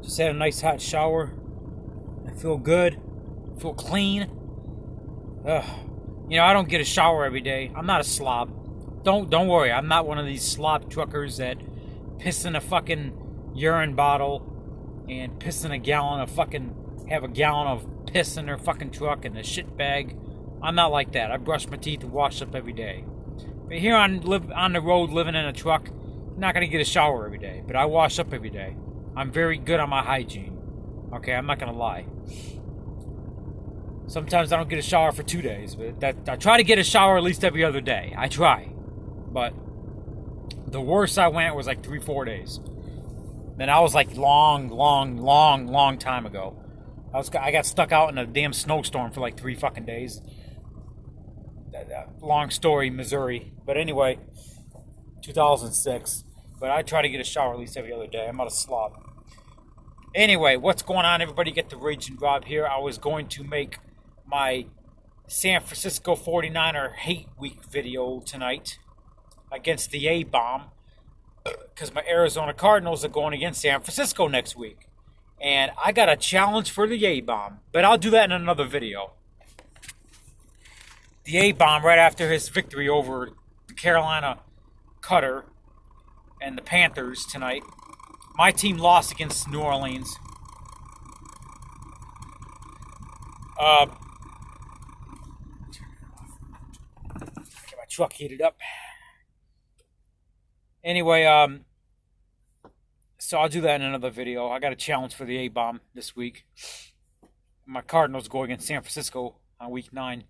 Just had a nice hot shower. I feel good. I feel clean. Ugh. You know, I don't get a shower every day. I'm not a slob. Don't worry. I'm not one of these slob truckers that piss in a fucking urine bottle and piss in a gallon of fucking, have a gallon of piss in their fucking truck in a shit bag. I'm not like that. I brush my teeth and wash up every day. But here on the road, living in a truck, I'm not gonna get a shower every day. But I wash up every day. I'm very good on my hygiene. Okay, I'm not gonna lie. Sometimes I don't get a shower for 2 days, but I try to get a shower at least every other day. I try. But the worst I went was like 3-4 days. Then I was like long time ago. I got stuck out in a damn snowstorm for like 3 fucking days. Long story, Missouri. But anyway, 2006. But I try to get a shower at least every other day. I'm not a slob. Anyway, what's going on, everybody? Get the RagingRob here. I was going to make my San Francisco 49er Hate Week video tonight against the A-Bomb, because my Arizona Cardinals are going against San Francisco next week. And I got a challenge for the A-Bomb, but I'll do that in another video. The A-Bomb, right after his victory over the Carolina Cutter and the Panthers tonight, my team lost against New Orleans. Get my truck heated up. Anyway, so I'll do that in another video. I got a challenge for the A-Bomb this week. My Cardinals go against San Francisco on week 9.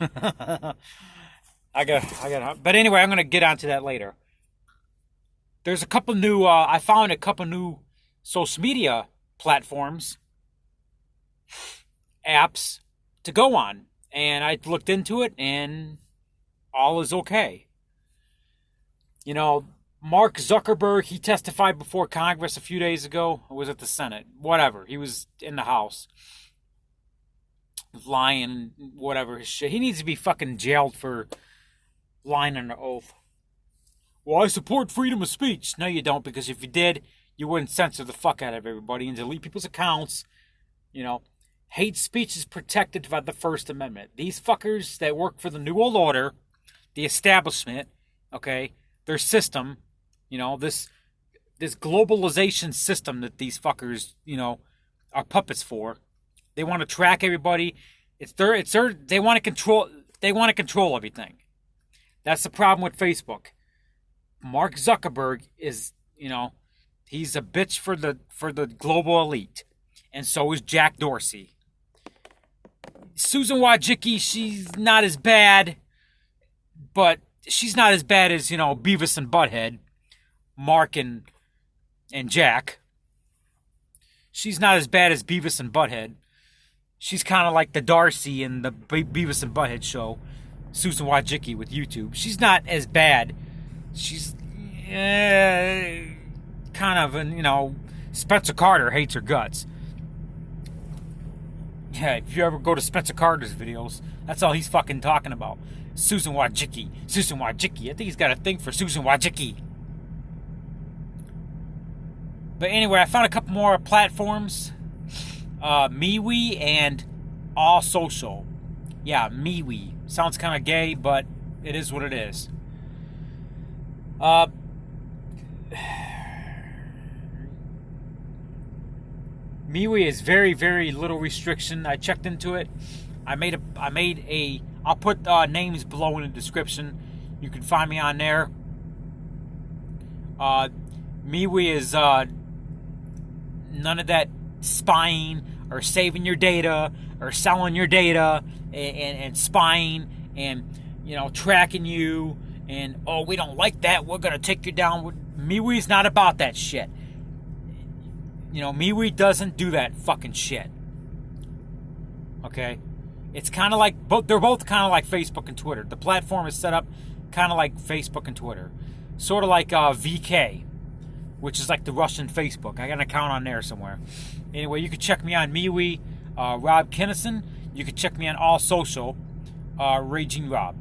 But anyway, I'm going to get onto that later. There's a couple new, I found a couple new social media platforms, apps to go on. And I looked into it and all is okay. You know, Mark Zuckerberg, he testified before Congress a few days ago. Or was it the Senate? Whatever. He was in the House. Lying, whatever his shit. He needs to be fucking jailed for lying under oath. Well, I support freedom of speech. No, you don't, because if you did, you wouldn't censor the fuck out of everybody and delete people's accounts. You know, hate speech is protected by the First Amendment. These fuckers that work for the New World Order, the establishment, okay, their system, you know, this globalization system that these fuckers, you know, are puppets for. They want to track everybody. They want to control everything. That's the problem with Facebook. Mark Zuckerberg is, you know, he's a bitch for the global elite. And so is Jack Dorsey. Susan Wojcicki, she's not as bad, but she's not as bad as, you know, Beavis and Butthead, Mark and Jack. She's not as bad as Beavis and Butthead. She's kind of like the Darcy in the Beavis and Butthead show, Susan Wojcicki with YouTube. She's not as bad. She's kind of, you know, Spencer Carter hates her guts. Yeah, if you ever go to Spencer Carter's videos, that's all he's fucking talking about. Susan Wojcicki. Susan Wojcicki. I think he's got a thing for Susan Wojcicki. But anyway, I found a couple more platforms. MeWe and Alsocial. Yeah, MeWe. Sounds kind of gay, but it is what it is. MeWe is very, very little restriction. I checked into it. I'll put names below in the description. You can find me on there. MeWe is none of that spying or saving your data or selling your data and spying and, you know, tracking you and, oh, we don't like that, we're going to take you down. MeWe's not about that shit. You know, MeWe doesn't do that fucking shit. Okay? It's kind of like, they're both kind of like Facebook and Twitter. The platform is set up kind of like Facebook and Twitter. Sort of like VK, which is like the Russian Facebook. I got an account on there somewhere. Anyway, you can check me on MeWe, Rob Kinnison. You can check me on Alsocial, RagingRob.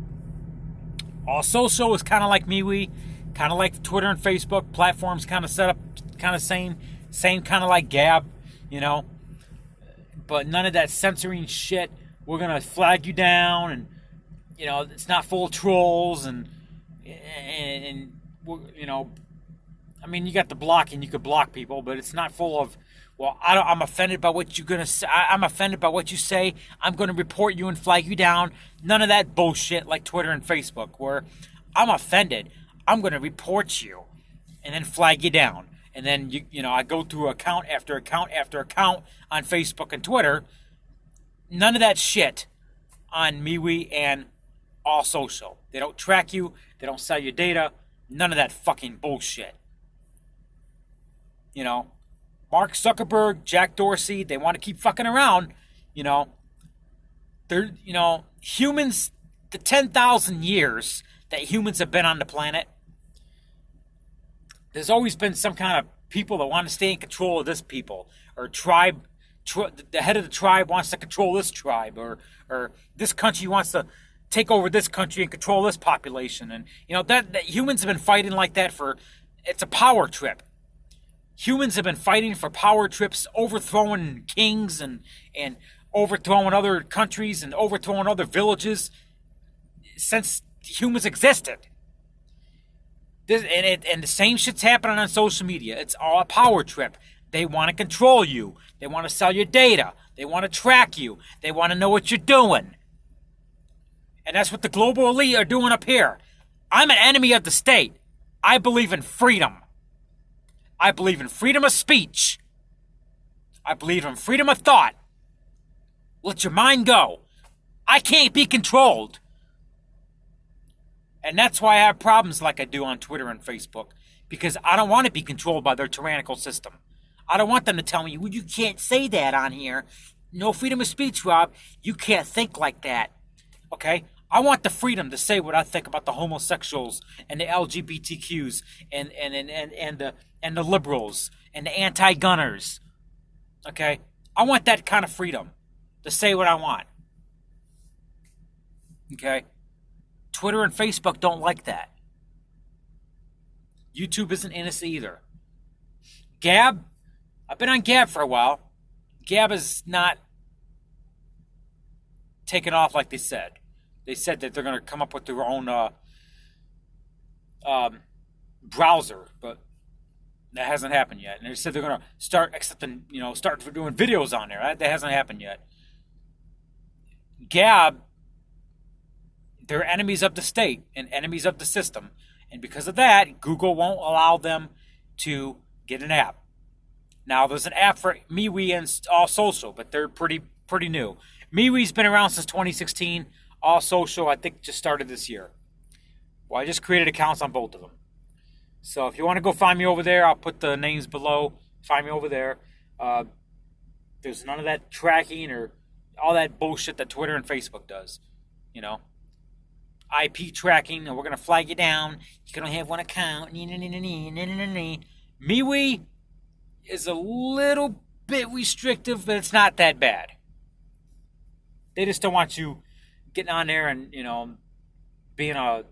Alsocial is kind of like MeWe, kind of like Twitter and Facebook. Platforms kind of set up kind of same kind of like Gab, you know. But none of that censoring shit. We're gonna flag you down, and you know it's not full of trolls, and you know, I mean, you got the blocking. You could block people, but it's not full of. Well, I'm offended by what you're gonna say. I'm offended by what you say. I'm gonna report you and flag you down. None of that bullshit like Twitter and Facebook, where I'm offended. I'm gonna report you, and then flag you down. And then you know I go through account after account after account on Facebook and Twitter. None of that shit on MeWe and Alsocial. They don't track you. They don't sell your data. None of that fucking bullshit. You know, Mark Zuckerberg, Jack Dorsey, they want to keep fucking around. You know, they're, you know, humans, the 10,000 years that humans have been on the planet, there's always been some kind of people that want to stay in control of this people, or tribe. The head of the tribe wants to control this tribe, or this country wants to take over this country and control this population. And you know that humans have been fighting like that for. It's a power trip. Humans have been fighting for power trips, overthrowing kings and overthrowing other countries and overthrowing other villages since humans existed. And the same shit's happening on social media. It's all a power trip. They want to control you. They want to sell your data. They want to track you. They want to know what you're doing. And that's what the global elite are doing up here. I'm an enemy of the state. I believe in freedom. I believe in freedom of speech. I believe in freedom of thought. Let your mind go. I can't be controlled. And that's why I have problems like I do on Twitter and Facebook. Because I don't want to be controlled by their tyrannical system. I don't want them to tell me, well, you can't say that on here. No freedom of speech, Rob. You can't think like that. Okay? I want the freedom to say what I think about the homosexuals and the LGBTQs and the liberals and the anti-gunners. Okay? I want that kind of freedom to say what I want. Okay? Twitter and Facebook don't like that. YouTube isn't in us either. Gab, I've been on Gab for a while. Gab is not taken off like they said. They said that they're going to come up with their own browser, but that hasn't happened yet. And they said they're going to start accepting, start doing videos on there. That hasn't happened yet. Gab, they're enemies of the state and enemies of the system. And because of that, Google won't allow them to get an app. Now, there's an app for MeWe and Alsocial, but they're pretty new. MeWe's been around since 2016. Alsocial, I think, just started this year. Well, I just created accounts on both of them. So if you want to go find me over there, I'll put the names below. Find me over there. There's none of that tracking or all that bullshit that Twitter and Facebook does. IP tracking, and we're going to flag you down. You can only have one account. MeWe is a little bit restrictive, but it's not that bad. They just don't want you getting on there and, being a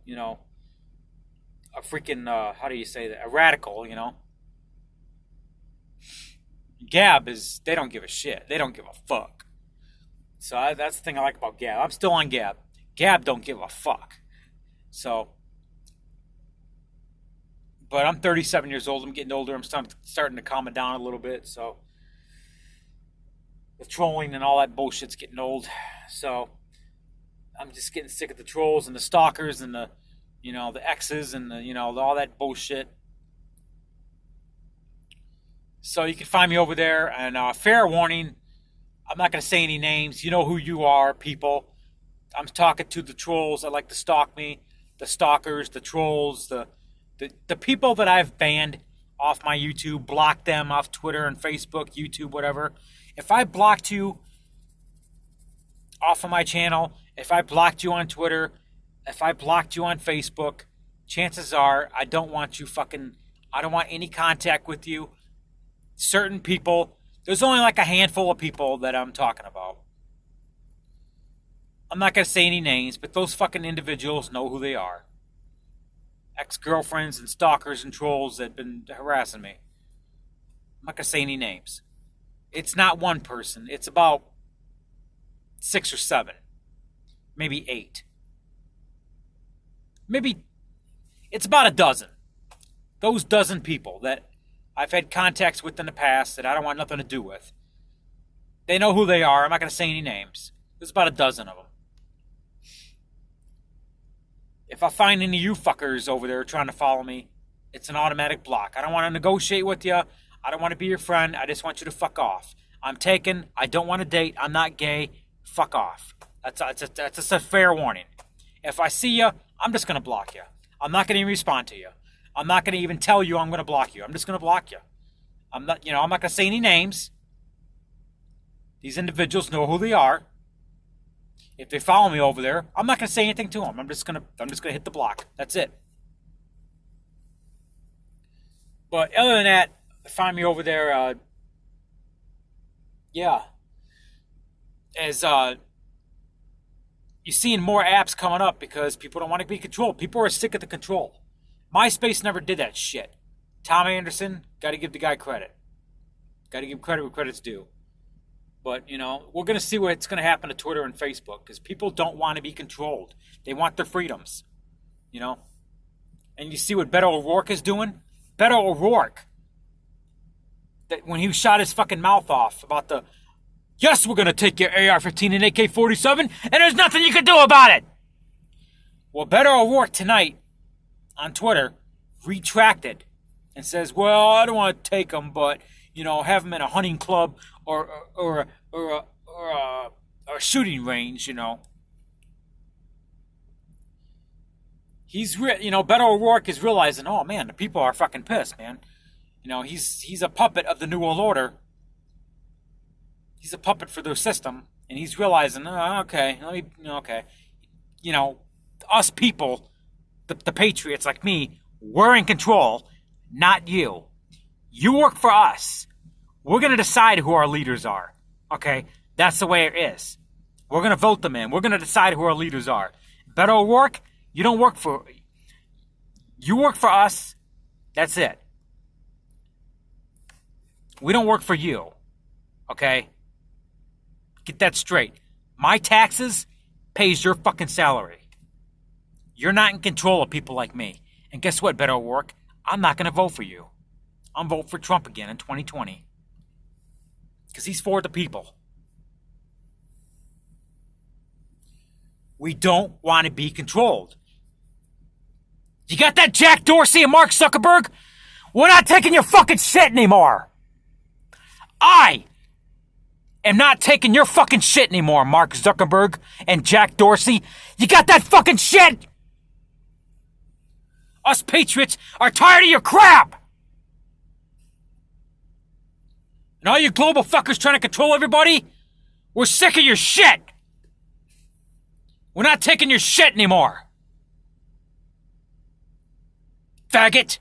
freaking, how do you say that? A radical, Gab they don't give a shit. They don't give a fuck. So that's the thing I like about Gab. I'm still on Gab. Gab don't give a fuck. So, but I'm 37 years old. I'm getting older. I'm starting to calm it down a little bit. So, the trolling and all that bullshit's getting old. So, I'm just getting sick of the trolls and the stalkers and the exes and all that bullshit. So you can find me over there. And fair warning, I'm not going to say any names. You know who you are, people. I'm talking to the trolls that like to stalk me, the stalkers, the trolls, the people that I've banned off my YouTube, blocked them off Twitter and Facebook, YouTube, whatever. If I blocked you off of my channel, if I blocked you on Twitter, if I blocked you on Facebook, chances are I don't want any contact with you. Certain people, there's only like a handful of people that I'm talking about. I'm not going to say any names, but those fucking individuals know who they are. Ex-girlfriends and stalkers and trolls that have been harassing me. I'm not going to say any names. It's not one person. It's about 6 or 7. Maybe 8. Maybe it's about a dozen. Those dozen people that I've had contacts with in the past that I don't want nothing to do with. They know who they are. I'm not going to say any names. There's about a dozen of them. If I find any of you fuckers over there trying to follow me, it's an automatic block. I don't want to negotiate with you. I don't want to be your friend. I just want you to fuck off. I'm taken. I don't want to date. I'm not gay. Fuck off. That's a fair warning. If I see you, I'm just going to block you. I'm not going to even respond to you. I'm not going to even tell you I'm going to block you. I'm just going to block you. I'm not going to say any names. These individuals know who they are. If they follow me over there, I'm not going to say anything to them. I'm just going to hit the block. That's it. But other than that, find me over there. As you're seeing more apps coming up because people don't want to be controlled. People are sick of the control. MySpace never did that shit. Tom Anderson, got to give the guy credit. Got to give credit where credit's due. But, we're going to see what's going to happen to Twitter and Facebook because people don't want to be controlled. They want their freedoms, And you see what Beto O'Rourke is doing? Beto O'Rourke, that when he shot his fucking mouth off about yes, we're going to take your AR-15 and AK-47, and there's nothing you can do about it. Well, Beto O'Rourke tonight on Twitter retracted and says, well, I don't want to take them, but, have them in a hunting club or a shooting range, He's, Beto O'Rourke is realizing, oh, man, the people are fucking pissed, man. He's a puppet of the New World Order. He's a puppet for their system, and he's realizing, okay. Us people, the patriots like me, we're in control, not you. You work for us. We're going to decide who our leaders are, okay? That's the way it is. We're going to vote them in. We're going to decide who our leaders are. Beto O'Rourke, you work for us. That's it. We don't work for you, okay? Get that straight. My taxes pays your fucking salary. You're not in control of people like me. And guess what, Beto O'Rourke? I'm not going to vote for you. I'm voting for Trump again in 2020. Because he's for the people. We don't want to be controlled. You got that Jack Dorsey and Mark Zuckerberg? We're not taking your fucking shit anymore. I am not taking your fucking shit anymore, Mark Zuckerberg and Jack Dorsey. You got that fucking shit? Us patriots are tired of your crap. And all you global fuckers trying to control everybody, we're sick of your shit. We're not taking your shit anymore. Faggot.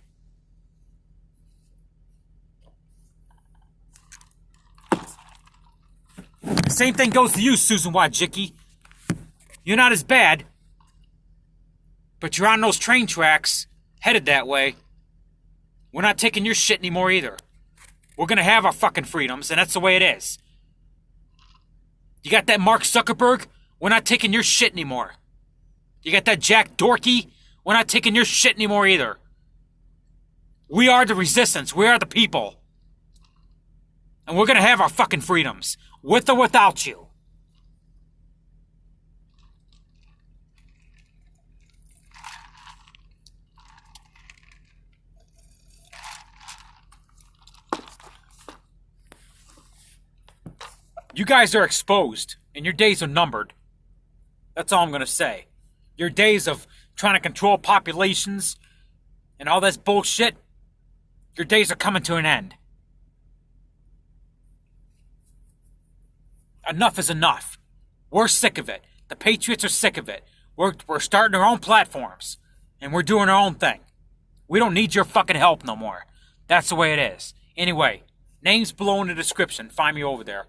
The same thing goes to you, Susan Wojcicki. You're not as bad, but you're on those train tracks, headed that way. We're not taking your shit anymore either. We're gonna have our fucking freedoms, and that's the way it is. You got that Mark Zuckerberg? We're not taking your shit anymore. You got that Jack Dorsey? We're not taking your shit anymore either. We are the resistance. We are the people. And we're gonna have our fucking freedoms, with or without you. You guys are exposed, and your days are numbered. That's all I'm going to say. Your days of trying to control populations and all this bullshit, your days are coming to an end. Enough is enough. We're sick of it. The patriots are sick of it. We're starting our own platforms, and we're doing our own thing. We don't need your fucking help no more. That's the way it is. Anyway, names below in the description. Find me over there.